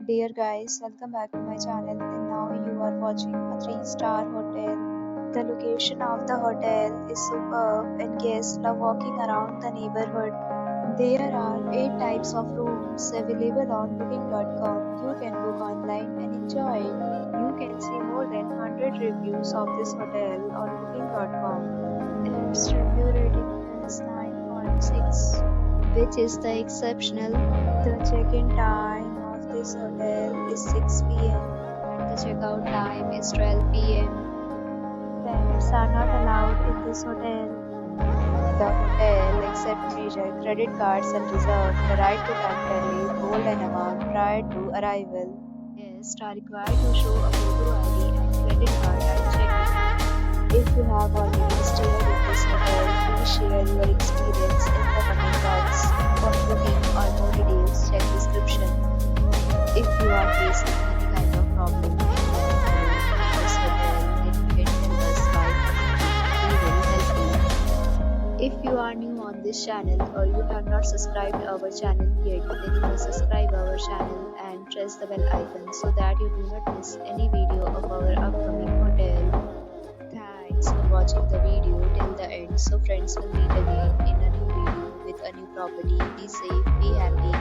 Dear guys, welcome back to my channel and now you are watching a 3-star hotel. The location of the hotel is superb and guests love walking around the neighborhood. There are 8 types of rooms available on booking.com. You can book online and enjoy. You can see more than 100 reviews of this hotel on booking.com. Its review rating is 9.6, which is the exceptional. The check-in time of this hotel is 6 p.m. and the checkout time is 12 p.m. Pets are not allowed in this hotel. The hotel accepts major credit cards and reserves the right to temporarily hold an amount prior to arrival. Guests are required to show a photo ID and credit card at check-in. If you have already stayed in this hotel, please share your experience in the comment box. For booking or more details, check description. If you are facing any kind of problem in this hotel, then you can tell us by commenting. We will help you. If you are new on this channel or you have not subscribed our channel yet, then you must subscribe our channel and press the bell icon so that you do not miss any video of our upcoming hotel. Thanks for watching the video till the end. So friends, will meet again in a new video with a new property. Be safe, be happy.